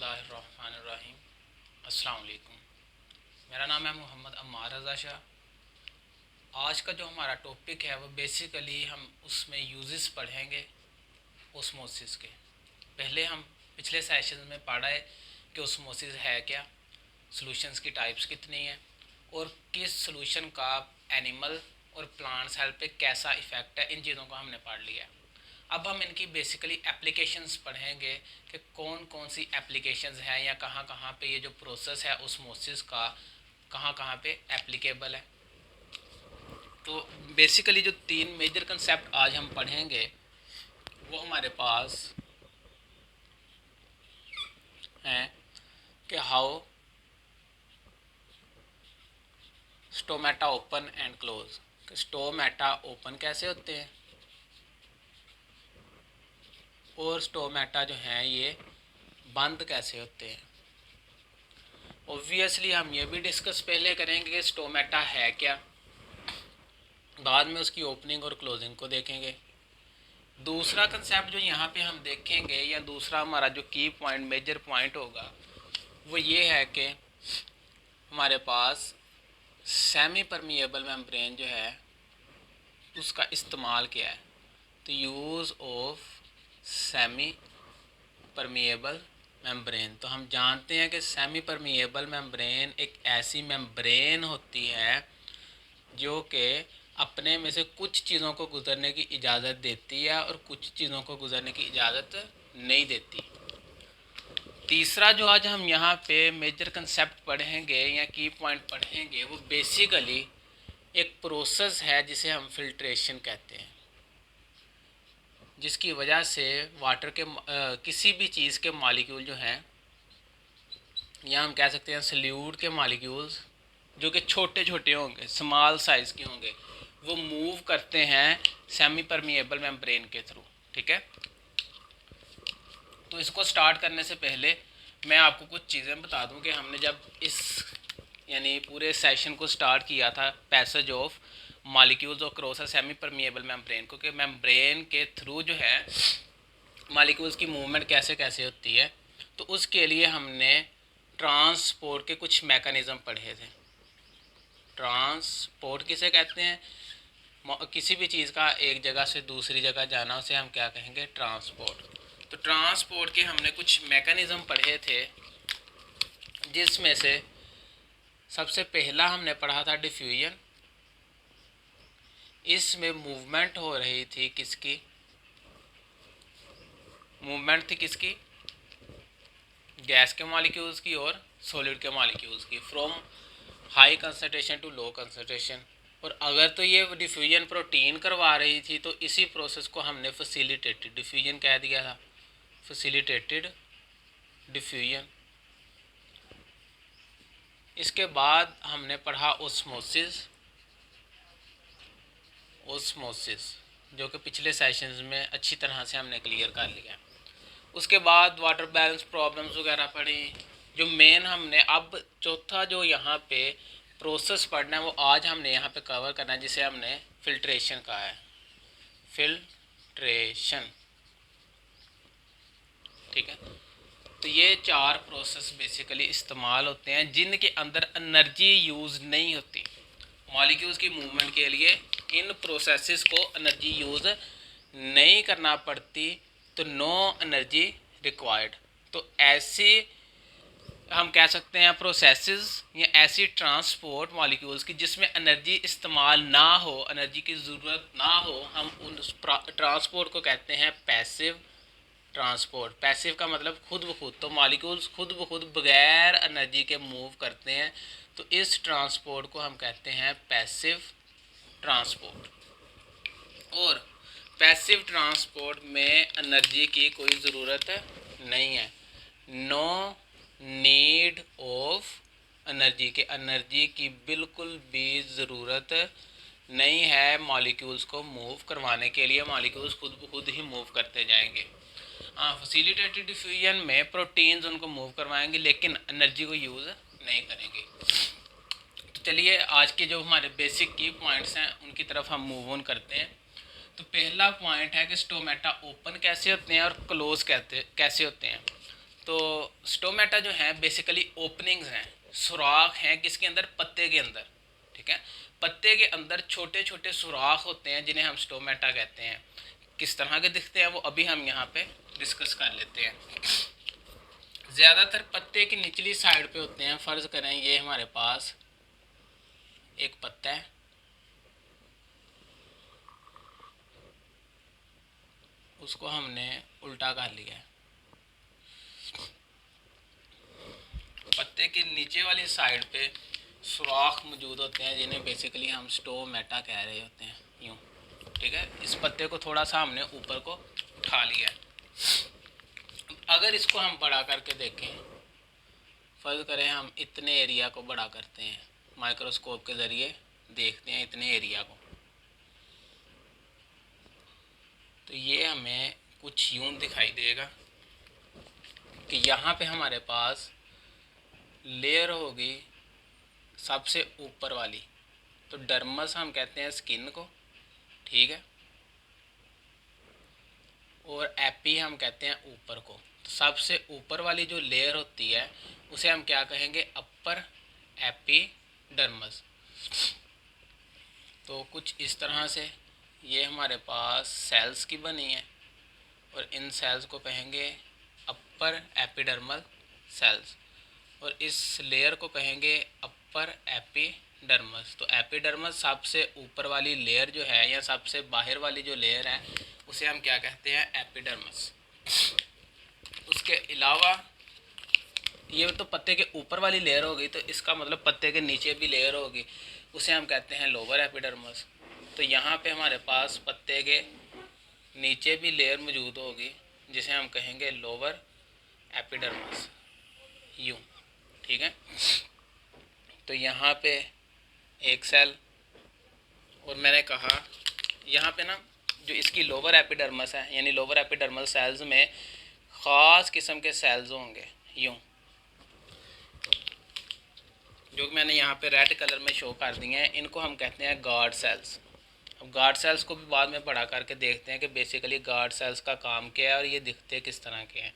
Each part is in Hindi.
बिस्मिल्लाहिर्रहमानिर्रहीम। अस्सलाम वालेकुम। मेरा नाम है मोहम्मद अम्मार रज़ा शाह। आज का जो हमारा टॉपिक है वो बेसिकली हम उसमें यूजेस पढ़ेंगे ओस्मोसिस के। पहले हम पिछले सेशन में पढ़ा है कि ओस्मोसिस है क्या, सॉल्यूशंस की टाइप्स कितनी हैं और किस सॉल्यूशन का एनिमल और प्लांट सेल पे कैसा इफ़ेक्ट है। इन चीज़ों को हमने पढ़ लिया। अब हम इनकी बेसिकली एप्लीकेशंस पढ़ेंगे कि कौन कौन सी एप्लीकेशंस हैं या कहाँ कहाँ पे ये जो प्रोसेस है ओस्मोसिस का कहाँ कहाँ पे एप्लीकेबल है। तो बेसिकली जो तीन मेजर कंसेप्ट आज हम पढ़ेंगे वो हमारे पास हैं कि how stomata open and close. Stomata open कैसे होते हैं और स्टोमेटा जो हैं ये बंद कैसे होते हैं। ऑब्वियसली हम ये भी डिस्कस पहले करेंगे कि स्टोमेटा है क्या, बाद में उसकी ओपनिंग और क्लोजिंग को देखेंगे। दूसरा कंसेप्ट जो यहाँ पे हम देखेंगे या दूसरा हमारा जो की पॉइंट मेजर पॉइंट होगा वो ये है कि हमारे पास सेमी परमिएबल मेम्ब्रेन जो है उसका इस्तेमाल क्या है। तो use of semi permeable membrane. तो हम जानते हैं कि सेमी परमिएबल मेम्ब्रेन एक ऐसी मेम्ब्रेन होती है जो कि अपने में से कुछ चीज़ों को गुजरने की इजाज़त देती है और कुछ चीज़ों को गुजरने की इजाज़त नहीं देती। तीसरा जो आज हम यहाँ पे मेजर कंसेप्ट पढ़ेंगे या की पॉइंट पढ़ेंगे वो बेसिकली एक प्रोसेस है जिसे हम फिल्ट्रेशन कहते हैं, जिसकी वजह से वाटर के किसी भी चीज़ के मॉलिक्यूल जो हैं या हम कह सकते हैं सल्यूट के मॉलिक्यूल्स जो कि छोटे छोटे होंगे, स्मॉल साइज़ के होंगे, वो मूव करते हैं सेमी परमिएबल मेम्ब्रेन के थ्रू। ठीक है, तो इसको स्टार्ट करने से पहले मैं आपको कुछ चीज़ें बता दूं कि हमने जब इस यानी पूरे सेशन को स्टार्ट किया था passage of molecules across a semi permeable membrane को, कि मेम्ब्रेन के थ्रू जो है मॉलिक्यूल्स की मूवमेंट कैसे कैसे होती है। तो उसके लिए हमने ट्रांसपोर्ट के कुछ मैकेनिज़्म पढ़े थे। ट्रांसपोर्ट किसे कहते हैं, किसी भी चीज़ का एक जगह से दूसरी जगह जाना, उसे हम क्या कहेंगे, ट्रांसपोर्ट। तो ट्रांसपोर्ट के हमने कुछ मैकेनिज़्म पढ़े थे जिसमें से सबसे पहला हमने पढ़ा था डिफ्यूजन। इसमें मूवमेंट हो रही थी किसकी, मूवमेंट थी किसकी, गैस के मॉलिक्यूल्स की और सॉलिड के मॉलिक्यूल्स की, from high concentration to low concentration. और अगर तो ये डिफ्यूजन प्रोटीन करवा रही थी तो इसी प्रोसेस को हमने फैसिलिटेटेड डिफ्यूजन कह दिया था, फैसिलिटेटेड डिफ्यूजन। इसके बाद हमने पढ़ा ओस्मोसिस, ओस्मोसिस जो कि पिछले सेशंस में अच्छी तरह से हमने क्लियर कर लिया। उसके बाद वाटर बैलेंस प्रॉब्लम्स वगैरह पढ़ी। जो मेन हमने अब चौथा जो यहाँ पे प्रोसेस पढ़ना है वो आज हमने यहाँ पे कवर करना है, जिसे हमने फिल्ट्रेशन कहा है, फिल्ट्रेशन। ठीक है, तो ये चार प्रोसेस बेसिकली इस्तेमाल होते हैं जिनके अंदर एनर्जी यूज़ नहीं होती। मॉलिक्यूल्स की मूवमेंट के लिए इन प्रोसेसेस को एनर्जी यूज़ नहीं करना पड़ती, तो नो एनर्जी रिक्वायर्ड। तो ऐसी हम कह सकते हैं प्रोसेसेस या ऐसी ट्रांसपोर्ट मॉलिक्यूल्स की जिसमें एनर्जी इस्तेमाल ना हो, एनर्जी की ज़रूरत ना हो, हम उन ट्रांसपोर्ट को कहते हैं पैसिव ट्रांसपोर्ट। पैसिव का मतलब खुद ब खुद, तो मॉलिक्यूल्स खुद ब खुद बगैर एनर्जी के मूव करते हैं, तो इस ट्रांसपोर्ट को हम कहते हैं पैसिव ट्रांसपोर्ट। और पैसिव ट्रांसपोर्ट में एनर्जी की कोई ज़रूरत नहीं है, नो नीड ऑफ एनर्जी, के एनर्जी की बिल्कुल भी ज़रूरत नहीं है मॉलिक्यूल्स को मूव करवाने के लिए। मॉलिक्यूल्स खुद ब खुद ही मूव करते जाएंगे। हाँ, फैसिलिटेटेड डिफ्यूजन में प्रोटीन्स उनको मूव करवाएंगे लेकिन एनर्जी को यूज़ नहीं करेंगे। तो चलिए आज के जो हमारे बेसिक की पॉइंट्स हैं उनकी तरफ हम मूव ऑन करते हैं। तो पहला पॉइंट है कि स्टोमेटा ओपन कैसे होते हैं और क्लोज कैसे होते हैं। तो स्टोमेटा जो है बेसिकली ओपनिंग्स हैं, सुराख हैं किसके अंदर, पत्ते के अंदर। ठीक है, पत्ते के अंदर छोटे छोटे सुराख होते हैं जिन्हें हम स्टोमेटा कहते हैं। किस तरह के दिखते हैं वो अभी हम यहाँ पे डिस्कस कर लेते हैं। ज़्यादातर पत्ते की निचली साइड पे होते हैं। फ़र्ज़ करें ये हमारे पास एक पत्ता है, उसको हमने उल्टा कर लिया है। पत्ते के नीचे वाली साइड पे सुराख मौजूद होते हैं जिन्हें बेसिकली हम स्टोमेटा कह रहे होते हैं, यूँ। ठीक है, इस पत्ते को थोड़ा सा हमने ऊपर को उठा लिया है। अगर इसको हम बड़ा करके देखें, फ़र्ज़ करें हम इतने एरिया को बड़ा करते हैं, माइक्रोस्कोप के ज़रिए देखते हैं इतने एरिया को, तो ये हमें कुछ यूं दिखाई देगा कि यहाँ पे हमारे पास लेयर होगी सबसे ऊपर वाली, तो डर्मस हम कहते हैं स्किन को। ठीक है, और एपी हम कहते हैं ऊपर को। तो सबसे ऊपर वाली जो लेयर होती है उसे हम क्या कहेंगे, अपर एपिडर्मस। तो कुछ इस तरह से ये हमारे पास सेल्स की बनी है और इन सेल्स को कहेंगे अपर एपिडर्मल सेल्स, और इस लेयर को कहेंगे अपर एपिडर्मस। तो एपिडर्मस सबसे ऊपर वाली लेयर जो है या सबसे बाहर वाली जो लेयर है उसे हम क्या कहते हैं, एपिडर्मस। उसके अलावा ये तो पत्ते के ऊपर वाली लेयर होगी, तो इसका मतलब पत्ते के नीचे भी लेयर होगी, उसे हम कहते हैं लोअर एपिडर्मस। तो यहाँ पे हमारे पास पत्ते के नीचे भी लेयर मौजूद होगी जिसे हम कहेंगे लोअर एपिडर्मस, यूँ। ठीक है, तो यहाँ पे एक सेल, और मैंने कहा यहाँ पे ना जो इसकी लोअर एपिडर्मस है, यानी लोअर एपिडर्मल सेल्स में ख़ास किस्म के सेल्स होंगे, यूँ, जो मैंने यहाँ पे रेड कलर में शो कर दिए हैं। इनको हम कहते हैं गार्ड सेल्स। अब गार्ड सेल्स को भी बाद में पढ़ा करके देखते हैं कि बेसिकली गार्ड सेल्स का काम क्या है और ये दिखते किस तरह के हैं।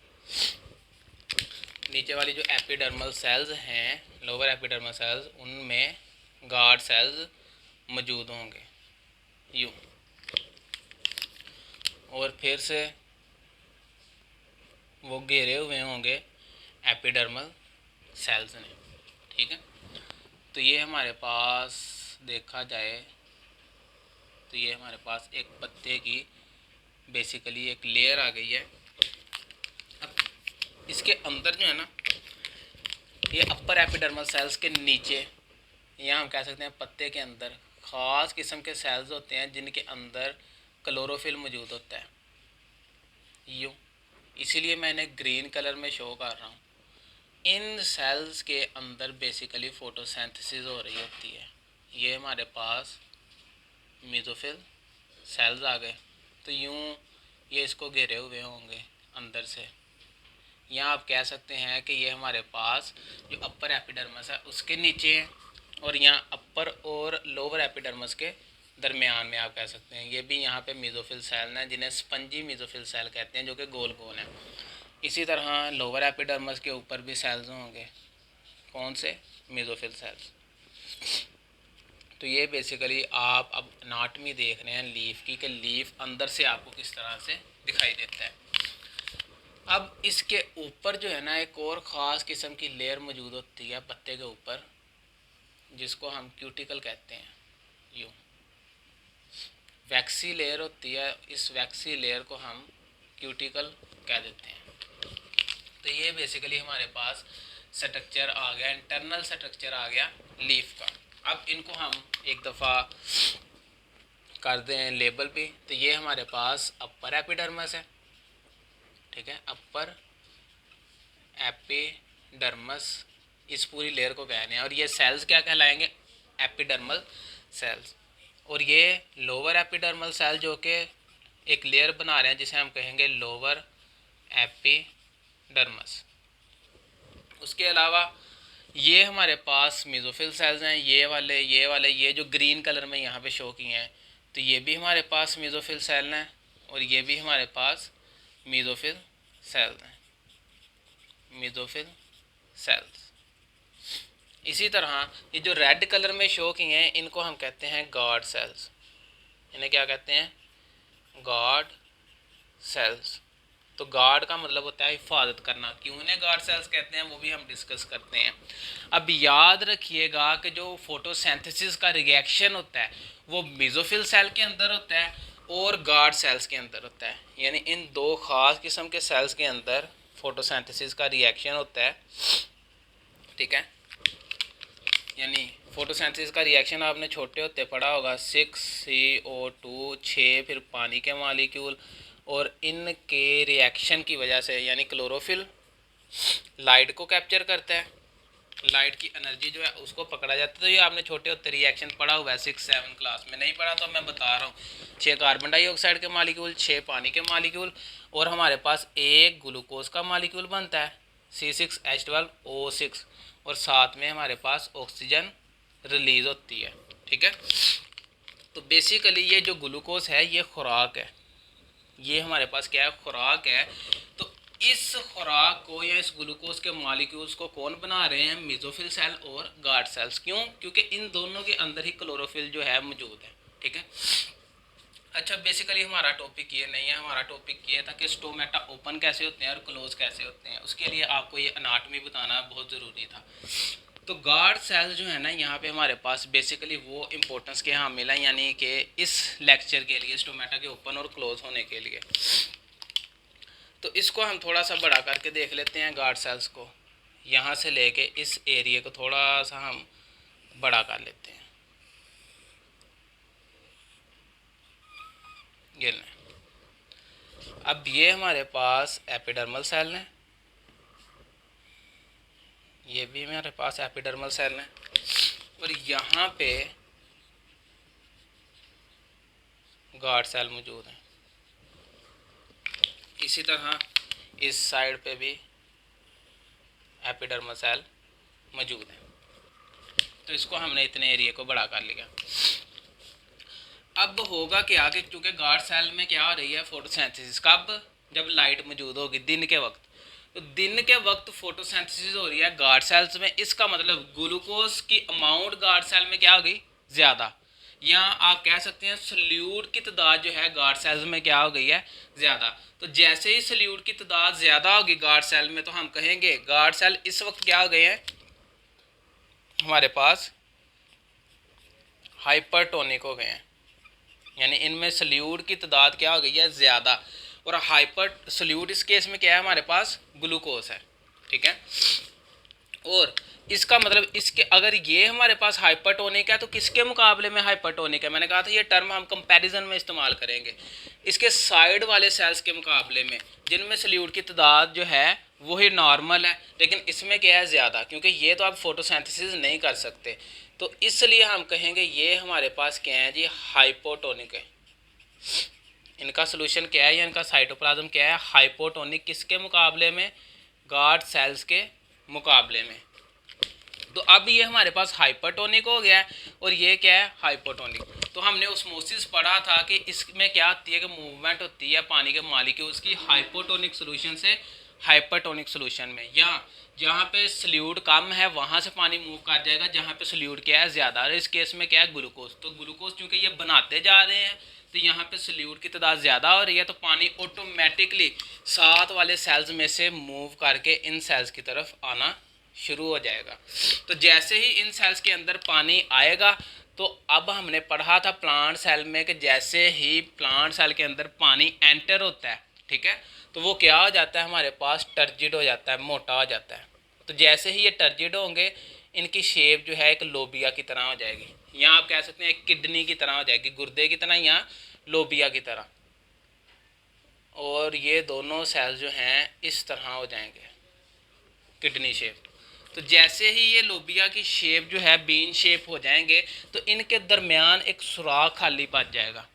नीचे वाली जो एपिडर्मल सेल्स हैं, लोअर एपिडर्मल सेल्स, उनमें गार्ड सेल्स मौजूद होंगे, यूँ, और फिर से वो घेरे हुए होंगे एपिडर्मल सेल्स ने। ठीक है, तो ये हमारे पास देखा जाए तो ये हमारे पास एक पत्ते की बेसिकली एक लेयर आ गई है। अब इसके अंदर जो है ना, ये अपर एपिडर्मल सेल्स के नीचे, या हम कह सकते हैं पत्ते के अंदर ख़ास किस्म के सेल्स होते हैं जिनके अंदर क्लोरोफिल मौजूद होता है, यूँ। इसीलिए मैंने ग्रीन कलर में शो कर रहा हूँ। इन सेल्स के अंदर बेसिकली फोटोसिंथेसिस हो रही होती है। ये हमारे पास मेसोफिल सेल्स आ गए, तो यूँ ये इसको घेरे हुए होंगे अंदर से। यहाँ आप कह सकते हैं कि ये हमारे पास जो अपर एपिडर्मस है उसके नीचे है, और यहाँ अपर और लोअर एपिडर्मस के दरमियान में आप कह सकते हैं। ये भी यहाँ पे मेसोफिल सेल हैं जिन्हें स्पंजी मेसोफिल सेल कहते हैं, जो कि गोल गोल हैं। इसी तरह लोअर एपिडर्मस के ऊपर भी सेल्स होंगे, कौन से, मेसोफिल सेल्स। तो ये बेसिकली आप अब एनाटॉमी देख रहे हैं लीफ की, कि लीफ अंदर से आपको किस तरह से दिखाई देता है। अब इसके ऊपर जो है ना एक और ख़ास किस्म की लेयर मौजूद होती है पत्ते के ऊपर, जिसको हम क्यूटिकल कहते हैं, यूँ, वैक्सी लेयर होती है। इस वैक्सी लेयर को हम क्यूटिकल कह देते हैं। तो ये बेसिकली हमारे पास स्ट्रक्चर आ गया, इंटरनल स्ट्रक्चर आ गया लीफ का। अब इनको हम एक दफ़ा कर दें लेबल पे, तो ये हमारे पास अपर एपिडर्मस है। ठीक है, अपर एपिडर्मस इस पूरी लेयर को कहने हैं, और ये सेल्स क्या कहलाएंगे, एपिडर्मल सेल्स। और ये लोअर एपिडर्मल सेल जो कि एक लेयर बना रहे हैं जिसे हम कहेंगे लोअर एपिडर्मस। उसके अलावा ये हमारे पास मेसोफिल सेल्स हैं, ये जो ग्रीन कलर में यहाँ पे शो किए हैं, तो ये भी हमारे पास मेसोफिल सेल हैं, और ये भी हमारे पास मेसोफिल सेल्स हैं। Mesophyll cells. इसी तरह ये जो रेड कलर में शो किए हैं इनको हम कहते हैं गार्ड सेल्स। इन्हें क्या कहते हैं? Guard cells. तो गार्ड का मतलब होता है हिफाजत करना। क्यों इन्हें गार्ड सेल्स कहते हैं वो भी हम डिस्कस करते हैं। अब याद रखिएगा कि जो फोटोसिंथेसिस का रिएक्शन होता है वो मेसोफिल सेल के अंदर होता है और गार्ड सेल्स के अंदर होता है। यानी इन दो ख़ास किस्म के सेल्स के अंदर फोटोसिंथेसिस का रिएक्शन होता है। ठीक है, यानी फोटोसिंथेसिस का रिएक्शन आपने छोटे होते पढ़ा होगा, 6CO2, 6 फिर पानी के मालिक्यूल, और इनके रिएक्शन की वजह से यानी क्लोरोफिल लाइट को कैप्चर करता है, लाइट की एनर्जी जो है उसको पकड़ा जाता है। तो ये आपने छोटे होते रिएक्शन पढ़ा हुआ है 6-7 क्लास में। नहीं पढ़ा तो मैं बता रहा हूँ, 6 कार्बन डाइऑक्साइड के मालिक्यूल, 6 पानी के मालिक्यूल, और हमारे पास एक ग्लूकोज का मालिक्यूल बनता है C6H12O6, और साथ में हमारे पास ऑक्सीजन रिलीज होती है। ठीक है, तो बेसिकली ये जो ग्लूकोज है ये खुराक है, ये हमारे पास क्या है? खुराक है। तो इस खुराक को या इस ग्लूकोज के मॉलिक्यूल्स को कौन बना रहे हैं? मेसोफिल सेल और गार्ड सेल्स। क्यों? क्योंकि इन दोनों के अंदर ही क्लोरोफिल जो है मौजूद है। ठीक है, अच्छा बेसिकली हमारा टॉपिक ये नहीं है, हमारा टॉपिक ये था कि स्टोमेटा ओपन कैसे होते हैं और क्लोज कैसे होते हैं। उसके लिए आपको ये अनाटमी बताना बहुत ज़रूरी था। तो गार्ड सेल्स जो है ना, यहाँ पे हमारे पास बेसिकली वो इम्पोर्टेंस के यहाँ मिला, यानी कि इस लेक्चर के लिए स्टोमेटा के ओपन और क्लोज होने के लिए। तो इसको हम थोड़ा सा बड़ा करके देख लेते हैं। गार्ड सेल्स को यहाँ से लेके इस एरिया को थोड़ा सा हम बड़ा कर लेते हैं। ये लें, अब ये हमारे पास एपिडर्मल सेल हैं, ये भी हमारे पास एपिडर्मल सेल हैं, और यहाँ पे गार्ड सेल मौजूद हैं। इसी तरह इस साइड पे भी एपिडर्मल सेल मौजूद है। तो इसको हमने इतने एरिया को बड़ा कर लिया। अब होगा कि आगे, क्योंकि गार्ड सेल में क्या हो रही है? फोटोसिंथेसिस। कब? जब लाइट मौजूद होगी दिन के वक्त। तो दिन के वक्त फोटोसिंथेसिस हो रही है गार्ड सेल्स में। इसका मतलब ग्लूकोज की अमाउंट गार्ड सेल में क्या हो गई? ज़्यादा। या आप कह सकते हैं सल्यूट की तादाद जो है गार्ड सेल्स में क्या हो गई है? ज़्यादा। तो जैसे ही सल्यूट की तादाद ज़्यादा होगी गार्ड सेल में, तो हम कहेंगे गार्ड सेल इस वक्त क्या हो गए हैं? हमारे पास हाइपरटोनिक हो गए हैं, यानी इनमें सल्यूट की तादाद क्या हो गई है? ज़्यादा। और हाइपर सल्यूट इस केस में क्या है? हमारे पास ग्लूकोज है। ठीक है, और इसका मतलब इसके अगर ये हमारे पास हाइपरटोनिक है तो किसके मुकाबले में हाइपरटोनिक है? मैंने कहा था ये टर्म हम कंपैरिजन में इस्तेमाल करेंगे। इसके साइड वाले सेल्स के मुकाबले में, जिनमें सल्यूट की तादाद जो है वही नॉर्मल है, लेकिन इसमें क्या है? ज़्यादा। क्योंकि ये तो आप फोटोसिंथेसिस नहीं कर सकते, तो इसलिए हम कहेंगे ये हमारे पास क्या है जी? हाइपोटोनिक है। इनका सोल्यूशन क्या है या इनका साइटोप्लाज्म क्या है? हाइपोटोनिक। किसके मुकाबले में? गार्ड सेल्स के मुकाबले में। तो अब ये हमारे पास हाइपरटोनिक हो गया है, और ये क्या है? हाइपोटोनिक। तो हमने ओस्मोसिस पढ़ा था कि इसमें क्या होती है? कि मूवमेंट होती है पानी के मॉलिक्यूल्स की हाइपोटोनिक सोल्यूशन से हाइपरटोनिक सोल्यूशन में। या जहाँ पे सल्यूट कम है वहाँ से पानी मूव कर जाएगा जहाँ पे सल्यूट क्या है? ज़्यादा। और इस केस में क्या है? ग्लूकोज। तो ग्लूकोज चूँकि ये बनाते जा रहे हैं तो यहाँ पे सल्यूट की तादाद ज़्यादा हो रही है, तो पानी ऑटोमेटिकली साथ वाले सेल्स में से मूव करके इन सेल्स की तरफ आना शुरू हो जाएगा। तो जैसे ही इन सेल्स के अंदर पानी आएगा, तो अब हमने पढ़ा था प्लांट सेल में कि जैसे ही प्लांट सेल के अंदर पानी एंटर होता है, ठीक है, तो वो क्या हो जाता है? हमारे पास टर्जिड हो जाता है, मोटा हो जाता है। तो जैसे ही ये टर्जिड होंगे, इनकी शेप जो है एक लोबिया की तरह हो जाएगी, या आप कह सकते हैं एक किडनी की तरह हो जाएगी, गुर्दे की तरह या लोबिया की तरह। और ये दोनों सेल्स जो हैं इस तरह हो जाएंगे, किडनी शेप। तो जैसे ही ये लोबिया की शेप जो है बीन शेप हो जाएंगे, तो इनके दरमियान एक सुराख खाली बच जाएगा।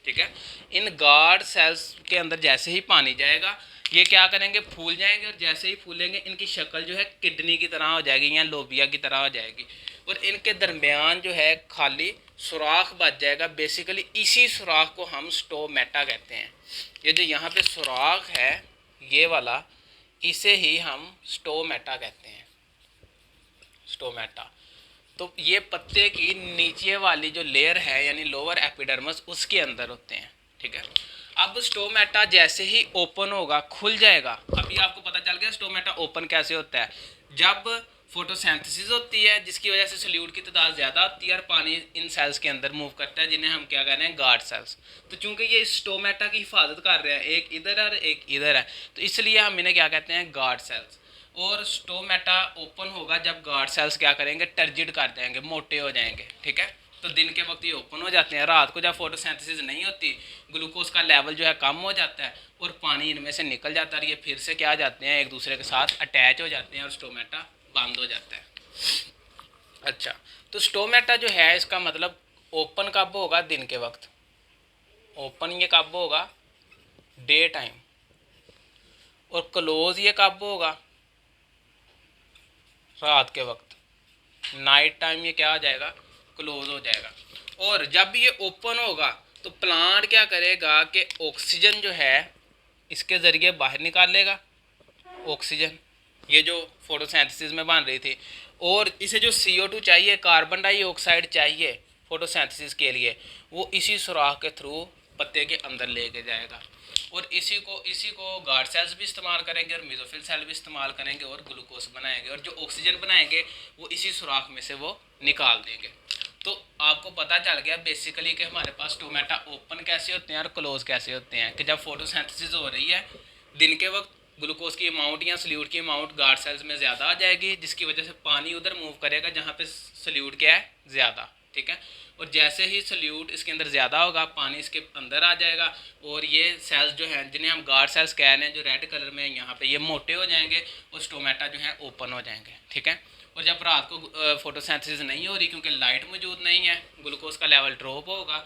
ठीक है, इन गार्ड सेल्स के अंदर जैसे ही पानी जाएगा, ये क्या करेंगे? फूल जाएंगे, और जैसे ही फूलेंगे इनकी शक्ल जो है किडनी की तरह हो जाएगी या लोबिया की तरह हो जाएगी, और इनके दरमियान जो है खाली सुराख बच जाएगा। बेसिकली इसी सुराख को हम स्टोमेटा कहते हैं। ये जो यहाँ पे सुराख है ये वाला, इसे ही हम स्टोमेटा कहते हैं, स्टोमेटा। तो ये पत्ते की नीचे वाली जो लेयर है यानी लोअर एपिडर्मिस उसके अंदर होते हैं, ठीक है। अब स्टोमेटा जैसे ही ओपन होगा खुल जाएगा। अभी आपको पता चल गया स्टोमेटा ओपन कैसे होता है, जब फोटोसिंथेसिस होती है जिसकी वजह से सोल्यूट की तादाद ज़्यादा होती है और पानी इन सेल्स के अंदर मूव करता है जिन्हें हम क्या कह रहे हैं, गार्ड सेल्स। तो चूंकि ये स्टोमेटा की हिफाजत कर रहे हैं, एक इधर है और एक इधर है, तो इसलिए हम इन्हें क्या कहते हैं, गार्ड सेल्स। और स्टोमेटा ओपन होगा जब गार्ड सेल्स क्या करेंगे, टर्जिड कर जाएंगे, मोटे हो जाएंगे, ठीक है। तो दिन के वक्त ये ओपन हो जाते हैं, रात को जब फोटोसिंथेसिस नहीं होती ग्लूकोज का लेवल जो है कम हो जाता है और पानी इनमें से निकल जाता है और ये फिर से क्या जाते हैं, एक दूसरे के साथ अटैच हो जाते हैं और स्टोमेटा बंद हो जाता है। अच्छा, तो स्टोमेटा जो है इसका मतलब ओपन कब होगा, दिन के वक्त। ओपन ये कब होगा, डे टाइम। और क्लोज ये कब होगा, रात के वक्त। नाइट टाइम ये क्या हो जाएगा, क्लोज हो जाएगा। और जब ये ओपन होगा तो प्लांट क्या करेगा कि ऑक्सीजन जो है इसके ज़रिए बाहर निकाल लेगा, ऑक्सीजन ये जो फोटोसिंथेसिस में बन रही थी, और इसे जो CO2 चाहिए, कार्बन डाइऑक्साइड चाहिए फोटोसिंथेसिस के लिए, वो इसी सुराख के थ्रू पत्ते के अंदर लेके जाएगा। और इसी को गार्ड सेल्स भी इस्तेमाल करेंगे और मेसोफिल सेल भी इस्तेमाल करेंगे और ग्लूकोज बनाएंगे, और जो ऑक्सीजन बनाएंगे वो इसी सुराख में से वो निकाल देंगे। तो आपको पता चल गया बेसिकली कि हमारे पास स्टोमेटा ओपन कैसे होते हैं और क्लोज कैसे होते हैं। कि जब फोटोसिंथेसिस हो रही है दिन के वक्त ग्लूकोज की अमाउंट या सोल्यूट की अमाउंट गार्ड सेल्स में ज़्यादा आ जाएगी, जिसकी वजह से पानी उधर मूव करेगा जहाँ पे सोल्यूट क्या है, ज़्यादा, ठीक है। और जैसे ही सोल्यूट इसके अंदर ज़्यादा होगा पानी इसके अंदर आ जाएगा और ये सेल्स जो हैं जिन्हें हम गार्ड सेल्स कह रहे हैं जो रेड कलर में यहाँ पे, ये मोटे हो जाएंगे और स्टोमेटा जो है ओपन हो जाएंगे, ठीक है। और जब रात को फोटोसिंथेसिस नहीं हो रही क्योंकि लाइट मौजूद नहीं है, ग्लूकोज का लेवल ड्रॉप होगा,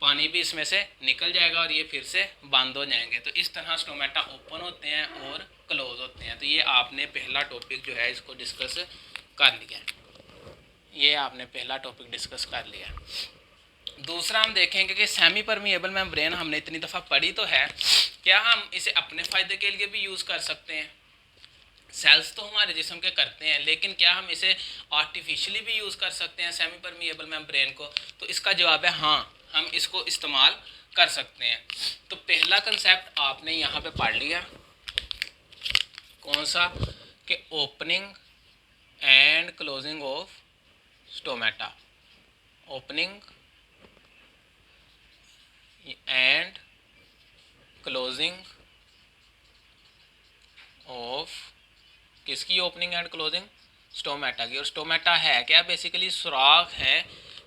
पानी भी इसमें से निकल जाएगा और ये फिर से बंद हो जाएंगे। तो इस तरह स्टोमेटा ओपन होते हैं और क्लोज होते हैं। तो ये आपने पहला टॉपिक जो है इसको डिस्कस कर लिया, ये आपने पहला टॉपिक डिस्कस कर लिया। दूसरा हम देखेंगे कि सेमी परमिएबल मेम्ब्रेन हमने इतनी दफ़ा पढ़ी तो है, क्या हम इसे अपने फ़ायदे के लिए भी यूज़ कर सकते हैं। सेल्स तो हमारे जिस्म के करते हैं, लेकिन क्या हम इसे आर्टिफिशियली भी यूज़ कर सकते हैं सेमी परमिएबल मेम्ब्रेन को। तो इसका जवाब है हाँ, हम इसको इस्तेमाल कर सकते हैं। तो पहला कंसेप्ट आपने यहाँ पे पढ़ लिया, कौन सा, कि opening and closing of stomata, opening and closing of, किसकी ओपनिंग एंड क्लोजिंग, स्टोमेटा की। और स्टोमेटा है क्या, बेसिकली सुराख है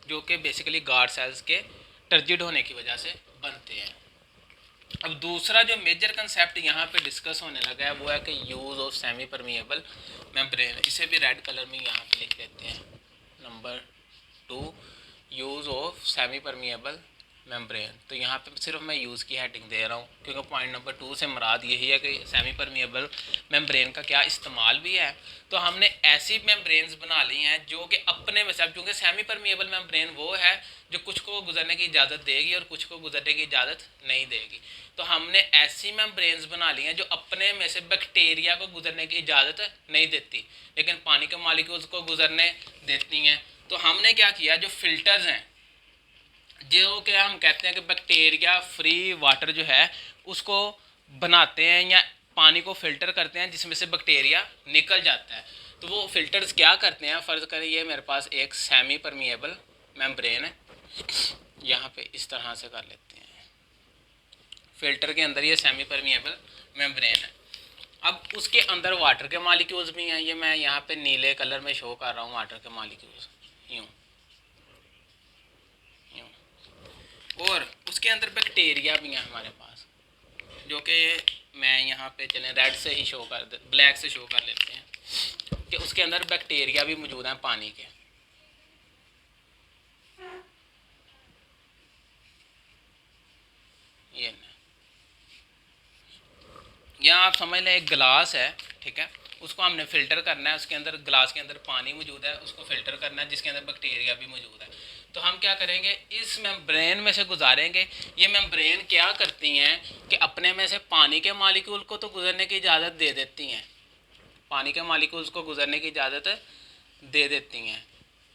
जो कि बेसिकली गार्ड सेल्स के टर्जिड होने की वजह से बनते हैं। अब दूसरा जो मेजर कंसेप्ट यहाँ पे डिस्कस होने लगा है वो है कि use of semi permeable membrane. इसे भी रेड कलर में यहाँ पे लिख लेते हैं, number 2, use of semi permeable membrane. तो यहाँ पे सिर्फ मैं यूज़ की हेडिंग दे रहा हूँ क्योंकि पॉइंट नंबर 2 से मुराद यही है कि सेमी परमिएबल मेम्ब्रेन का क्या इस्तेमाल भी है। तो हमने ऐसी मेम्ब्रेन्स बना ली हैं जो कि अपने में सब, क्योंकि सेमी परमिएबल मेम्ब्रेन वो है जो कुछ को गुजरने की इजाज़त देगी और कुछ को गुजरने की इजाज़त नहीं देगी। तो हमने ऐसी मेम्ब्रेन्स बना ली हैं जो अपने में से बैक्टीरिया को गुजरने की इजाज़त नहीं देती लेकिन पानी के मॉलिक्यूल्स को गुजरने देती हैं। तो हमने क्या किया, जो फिल्टर्स हैं जो कि हम कहते हैं कि बैक्टीरिया फ्री वाटर जो है उसको बनाते हैं या पानी को फ़िल्टर करते हैं जिसमें से बैक्टीरिया निकल जाता है। तो वो फ़िल्टर्स क्या करते हैं, फ़र्ज़ करें ये मेरे पास एक सेमी परमिएबल मेम्ब्रेन है, यहाँ पे इस तरह से कर लेते हैं, फ़िल्टर के अंदर ये सेमी परमिएबल मेम्ब्रेन है। अब उसके अंदर वाटर के मॉलिक्यूल्स भी हैं, ये मैं यहाँ पे नीले कलर में शो कर रहा हूँ वाटर के मॉलिक्यूल्स, यूँ, और उसके अंदर बैक्टीरिया भी हैं हमारे पास जो कि मैं यहाँ पे चलें रेड से ही शो कर दे, ब्लैक से शो कर लेते हैं कि उसके अंदर बैक्टीरिया भी मौजूद हैं पानी के। ये यहाँ आप समझ लें एक गिलास है, ठीक है, उसको हमने फ़िल्टर करना है, उसके अंदर गिलास के अंदर पानी मौजूद है, उसको फ़िल्टर करना है जिसके अंदर बैक्टीरिया भी मौजूद है। तो हम क्या करेंगे, इस मेम्ब्रेन में से गुजारेंगे। ये मेम्ब्रेन क्या करती हैं कि अपने में से पानी के मॉलिक्यूल को तो गुजरने की इजाज़त दे देती हैं पानी के मालिक्यूल्स को गुजरने की इजाज़त दे देती हैं।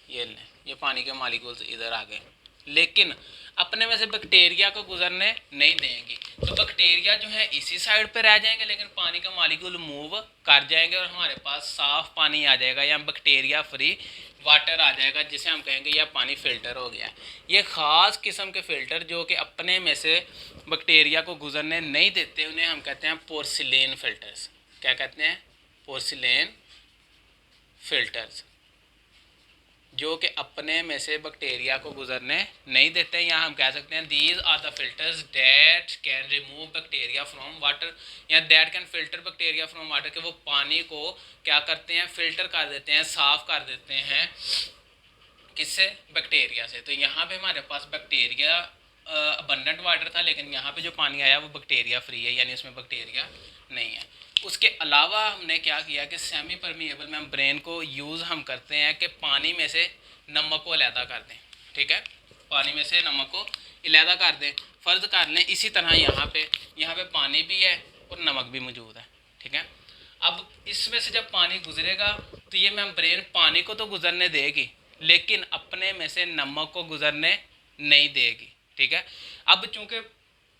ये पानी के मालिक्यूल्स इधर आ गए, लेकिन अपने में से बैक्टीरिया को गुजरने नहीं देंगी। तो बैक्टीरिया जो है इसी साइड पे रह जाएंगे, लेकिन पानी का मालिक्यूल मूव कर जाएंगे और हमारे पास साफ़ पानी आ जाएगा या बैक्टीरिया फ्री वाटर आ जाएगा, जिसे हम कहेंगे यह पानी फ़िल्टर हो गया। ये ख़ास किस्म के फ़िल्टर जो कि अपने में से बैक्टीरिया को गुजरने नहीं देते, उन्हें हम कहते हैं पोर्सिलेन फ़िल्टर्स। क्या कहते हैं? पोर्सिलेन फ़िल्टर्स, जो कि अपने में से बैक्टीरिया को गुजरने नहीं देते। या हम कह सकते हैं these are the filters that can remove bacteria from water, या that can filter bacteria from water, कि वो पानी को क्या करते हैं? फिल्टर कर देते हैं, साफ़ कर देते हैं। किससे? बैक्टीरिया से। तो यहाँ पे हमारे पास बैक्टीरिया अबंडेंट वाटर था, लेकिन यहाँ पे जो पानी आया वो बैक्टीरिया फ्री है, यानी उसमें बैक्टीरिया नहीं है। उसके अलावा हमने क्या किया कि सेमी परमिएबल मेम्ब्रेन को यूज़ हम करते हैं कि पानी में से नमक को अलहदा कर दें। ठीक है, पानी में से नमक को अलहदा कर दें। फ़र्ज़ कर लें इसी तरह यहाँ पे पानी भी है और नमक भी मौजूद है। ठीक है, अब इसमें से जब पानी गुजरेगा तो ये मेम्ब्रेन पानी को तो गुजरने देगी, लेकिन अपने में से नमक को गुजरने नहीं देगी। ठीक है, अब चूँकि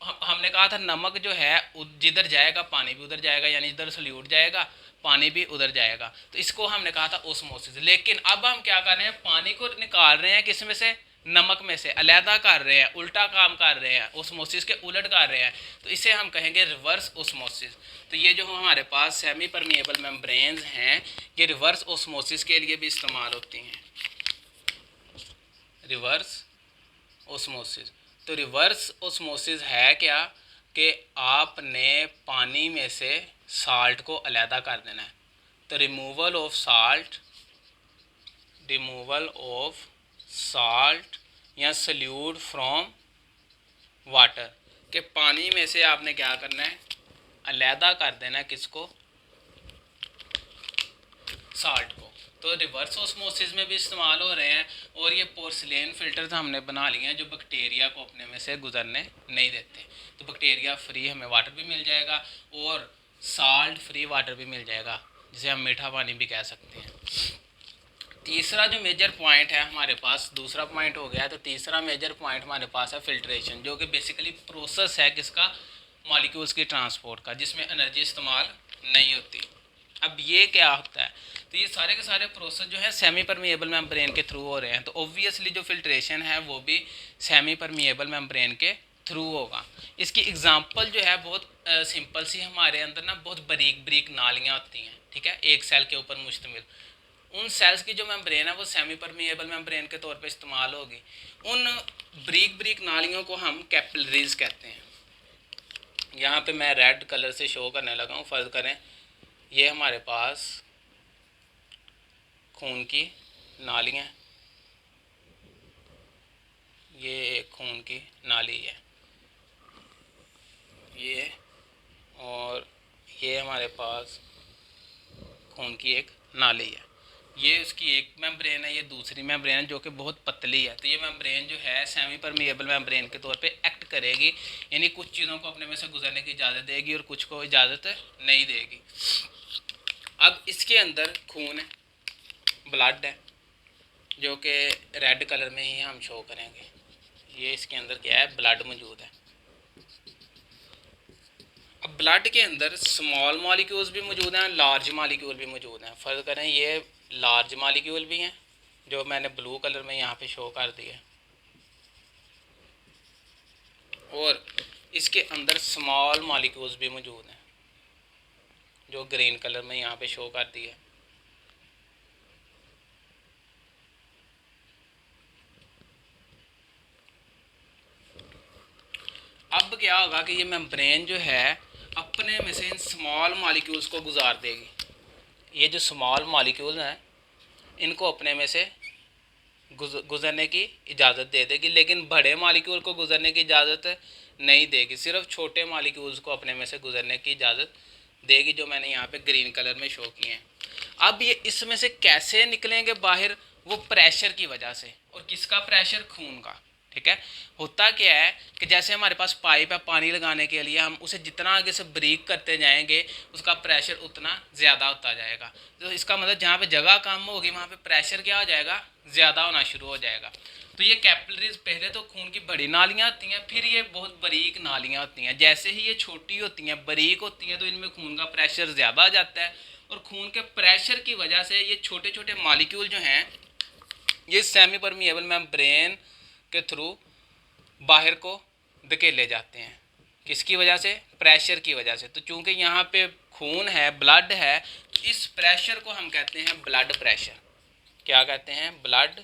हमने कहा था नमक जो है जिधर जाएगा पानी भी उधर जाएगा, यानी जिधर सल्यूट जाएगा पानी भी उधर जाएगा। तो इसको हमने कहा था ओस्मोसिस। लेकिन अब हम क्या कर रहे हैं? पानी को निकाल रहे हैं किस में से? नमक में से, अलहदा कर रहे हैं, उल्टा काम कर रहे हैं, ओस्मोसिस के उलट कर रहे हैं। तो इसे हम कहेंगे रिवर्स ओस्मोसिस। तो ये जो हमारे पास सेमी परमिएबल मेम्ब्रेन्स हैं, ये रिवर्स ओस्मोसिस के लिए भी इस्तेमाल होती हैं। Reverse osmosis. तो रिवर्स ओस्मोसिस है क्या? कि आपने पानी में से साल्ट को अलहदा कर देना है। तो रिमूवल ऑफ साल्ट या सल्यूट फ्रॉम वाटर, के पानी में से आपने क्या करना है? अलहदा कर देना है किसको? साल्ट को। तो रिवर्स ओस्मोसिस में भी इस्तेमाल हो रहे हैं। और ये पोर्सिलेन फ़िल्टर्स हमने बना लिए हैं जो बैक्टीरिया को अपने में से गुजरने नहीं देते। तो बैक्टीरिया फ्री हमें वाटर भी मिल जाएगा और साल्ट फ्री वाटर भी मिल जाएगा, जिसे हम मीठा पानी भी कह सकते हैं। तीसरा जो मेजर पॉइंट है हमारे पास, दूसरा पॉइंट हो गया, तो तीसरा मेजर पॉइंट हमारे पास है फिल्ट्रेशन, जो कि बेसिकली प्रोसेस है किसका? मॉलिक्यूल्स की ट्रांसपोर्ट का, जिसमें एनर्जी इस्तेमाल नहीं होती। अब ये क्या होता है? तो ये सारे के सारे प्रोसेस जो है सेमी परमिएबल मेम्ब्रेन के थ्रू हो रहे हैं। तो ऑब्वियसली जो फिल्ट्रेशन है वो भी सेमी परमिएबल मेम्ब्रेन के थ्रू होगा। इसकी एग्जांपल जो है बहुत सिंपल सी, हमारे अंदर ना बहुत बारीक बारीक नालियाँ होती हैं। ठीक है, एक सेल के ऊपर मुश्तमिल। उन सेल्स की जो मेम्ब्रेन है वो सेमी परमिएबल मेम्ब्रेन के तौर पे इस्तेमाल होगी। उन बारीक बारीक नालियों को हम कैपिलरीज कहते हैं। यहाँ पे मैं रेड कलर से शो करने लगा हूँ। फ़र्ज़ करें ये हमारे पास खून की नालियाँ, ये खून की नाली है ये, और ये हमारे पास खून की एक नाली है। ये उसकी एक मेम्ब्रेन है, ये दूसरी मेम्ब्रेन है जो कि बहुत पतली है। तो ये मेम्ब्रेन जो है सेमी परमिएबल मेम्ब्रेन के तौर पे एक्ट करेगी, यानी कुछ चीज़ों को अपने में से गुजरने की इजाज़त देगी और कुछ को इजाज़त नहीं देगी। अब इसके अंदर खून है, ब्लड है, जो कि रेड कलर में ही हम शो करेंगे। ये इसके अंदर क्या है? ब्लड मौजूद है। अब ब्लड के अंदर स्मॉल मॉलिक्यूल्स भी मौजूद हैं, लार्ज मॉलिक्यूल भी मौजूद हैं। फ़र्ज़ करें ये लार्ज मॉलिक्यूल भी हैं जो मैंने ब्लू कलर में यहाँ पे शो कर दिया, और इसके अंदर स्मॉल मॉलिक्यूल्स भी मौजूद हैं जो ग्रीन कलर में यहाँ पे शो कर दिया। अब क्या होगा कि ये मेम्ब्रेन जो है अपने में से इन स्मॉल मॉलिक्यूल्स को गुजार देगी। ये जो स्मॉल मॉलिक्यूल्स हैं इनको अपने में से गुजरने की इजाज़त दे देगी, लेकिन बड़े मॉलिक्यूल को गुजरने की इजाज़त नहीं देगी। सिर्फ छोटे मॉलिक्यूल्स को अपने में से गुजरने की इजाज़त देगी, जो मैंने यहाँ पे ग्रीन कलर में शो किए हैं। अब ये इसमें से कैसे निकलेंगे बाहर? वो प्रेशर की वजह से। और किसका प्रेशर? खून का। ठीक है। होता क्या है कि जैसे हमारे पास पाइप है पानी लगाने के लिए, हम उसे जितना आगे से ब्रीक करते जाएंगे उसका प्रेशर उतना ज़्यादा होता जाएगा। तो इसका मतलब जहाँ पे जगह कम होगी वहाँ पे प्रेशर क्या हो जाएगा, ज़्यादा होना शुरू हो जाएगा। तो ये कैपिलरीज पहले तो खून की बड़ी नालियाँ होती हैं, फिर ये बहुत बारीक नालियाँ होती हैं। जैसे ही ये छोटी होती हैं, बारीक होती हैं, तो इनमें खून का प्रेशर ज़्यादा आ जाता है और खून के प्रेशर की वजह से ये छोटे छोटे मॉलिक्यूल जो हैं ये सेमी परमिएबल मेम्ब्रेन के थ्रू बाहर को धकेले जाते हैं। किसकी वजह से, प्रेशर की वजह से। तो चूंकि यहाँ पे खून है, ब्लड है, तो इस प्रेशर को हम कहते हैं ब्लड प्रेशर। क्या कहते हैं, ब्लड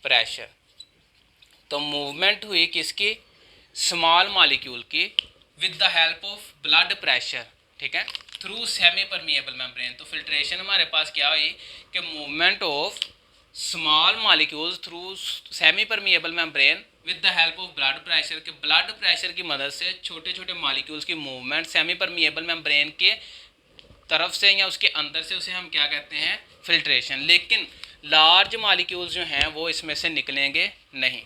प्रेशर। तो मूवमेंट हुई किसकी, स्मॉल मॉलिक्यूल की with the help of blood pressure, ठीक है, थ्रू सेमी परमिएबल मेम्ब्रेन। तो फिल्ट्रेशन हमारे पास क्या हुई कि movement of small molecules through semi permeable membrane with the help of blood pressure, के ब्लड प्रेशर की मदद से छोटे छोटे मॉलिक्यूल्स की मूवमेंट सेमी परमिएबल मेम्ब्रेन के तरफ से या उसके अंदर से, उसे हम क्या कहते हैं, फिल्ट्रेशन। लेकिन लार्ज मॉलिक्यूल्स जो हैं वो इसमें से निकलेंगे नहीं।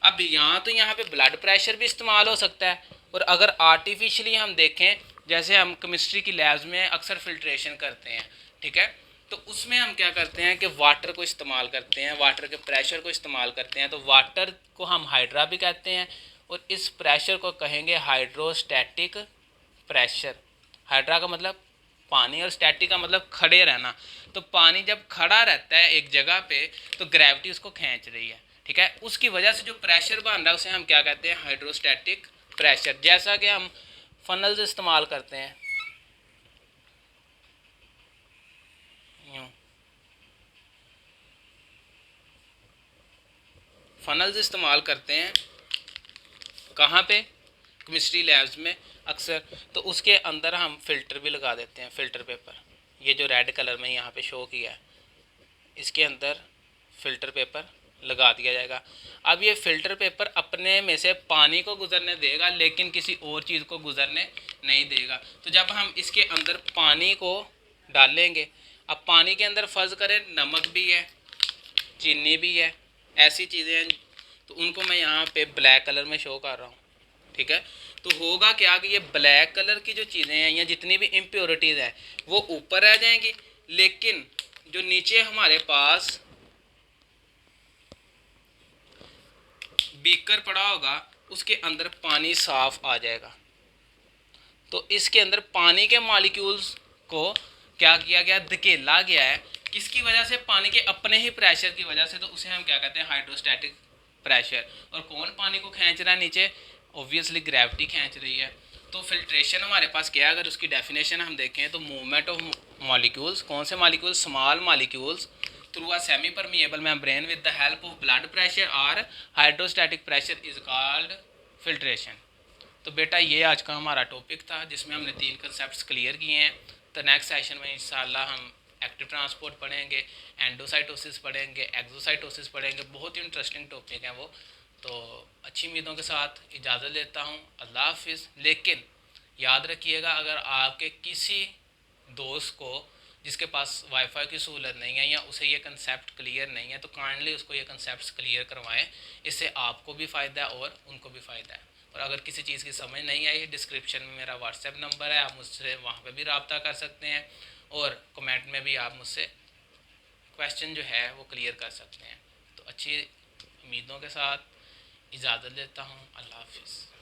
अब यहाँ पे ब्लड प्रेशर भी इस्तेमाल हो सकता है, और अगर आर्टिफिशियली हम देखें, जैसे हम केमिस्ट्री की लैब्स में अक्सर फिल्ट्रेशन करते हैं, ठीक है, तो उसमें हम क्या करते हैं कि वाटर को इस्तेमाल करते हैं, वाटर के प्रेशर को इस्तेमाल करते हैं। तो वाटर को हम हाइड्रा भी कहते हैं, और इस प्रेशर को कहेंगे हाइड्रोस्टैटिक प्रेशर। हाइड्रा का मतलब पानी और स्टैटिक का मतलब खड़े रहना। तो पानी जब खड़ा रहता है एक जगह पे तो ग्रेविटी उसको खींच रही है, ठीक है, उसकी वजह से जो प्रेशर बन रहा है उसे हम क्या कहते हैं, हाइड्रोस्टैटिक प्रेशर। जैसा कि हम फनल्स इस्तेमाल करते हैं, फनल्स इस्तेमाल करते हैं कहाँ पे, केमिस्ट्री लैब्स में अक्सर। तो उसके अंदर हम फिल्टर भी लगा देते हैं, फिल्टर पेपर। ये जो रेड कलर में यहाँ पे शो किया है, इसके अंदर फिल्टर पेपर लगा दिया जाएगा। अब ये फिल्टर पेपर अपने में से पानी को गुजरने देगा, लेकिन किसी और चीज़ को गुजरने नहीं देगा। तो जब हम इसके अंदर पानी को डालेंगे, अब पानी के अंदर फर्ज करें नमक भी है, चीनी भी है, ऐसी चीज़ें हैं, तो उनको मैं यहाँ पे ब्लैक कलर में शो कर रहा हूँ, ठीक है। तो होगा क्या कि ये ब्लैक कलर की जो चीज़ें हैं या जितनी भी इम्प्योरिटीज़ हैं वो ऊपर रह जाएंगी, लेकिन जो नीचे हमारे पास बीकर पड़ा होगा उसके अंदर पानी साफ आ जाएगा। तो इसके अंदर पानी के मॉलिक्यूल्स को क्या किया गया, धकेला गया है। किसकी वजह से, पानी के अपने ही प्रेशर की वजह से। तो उसे हम क्या कहते हैं, हाइड्रोस्टैटिक प्रेशर। और कौन पानी को खींच रहा है नीचे, ऑब्वियसली ग्रेविटी खींच रही है। तो फिल्ट्रेशन हमारे पास क्या है, अगर उसकी डेफिनेशन हम देखें तो मूवमेंट ऑफ मॉलिक्यूल्स, कौन से molecules, small molecules through a semi permeable membrane with the help of blood pressure or hydrostatic pressure is called filtration। तो बेटा ये आज का हमारा टॉपिक था जिसमें हमने 3 कंसेप्ट क्लियर किए हैं। तो नेक्स्ट सेशन में इंशाल्लाह हम एक्टिव ट्रांसपोर्ट पढ़ेंगे, एंडोसाइटोसिस पढ़ेंगे, एक्सोसाइटोसिस पढ़ेंगे। बहुत ही इंटरेस्टिंग टॉपिक है वो। तो अच्छी उम्मीदों के साथ इजाज़त लेता हूँ, अल्लाह हाफिज़। लेकिन याद रखिएगा, अगर आपके किसी दोस्त को जिसके पास वाईफाई की सहूलत नहीं है या उसे ये कंसेप्ट क्लियर नहीं है, तो काइंडली उसको ये कंसेप्ट क्लियर करवाएं। इससे आपको भी फ़ायदा है और उनको भी फ़ायदा है। और अगर किसी चीज़ की समझ नहीं आई, डिस्क्रिप्शन में मेरा व्हाट्सएप नंबर है, आप मुझसे वहाँ पे भी रब्ता कर सकते हैं, और कमेंट में भी आप मुझसे क्वेश्चन जो है वो क्लियर कर सकते हैं। तो अच्छी उम्मीदों के साथ इजाज़त लेता हूँ, अल्लाह हाफिज़।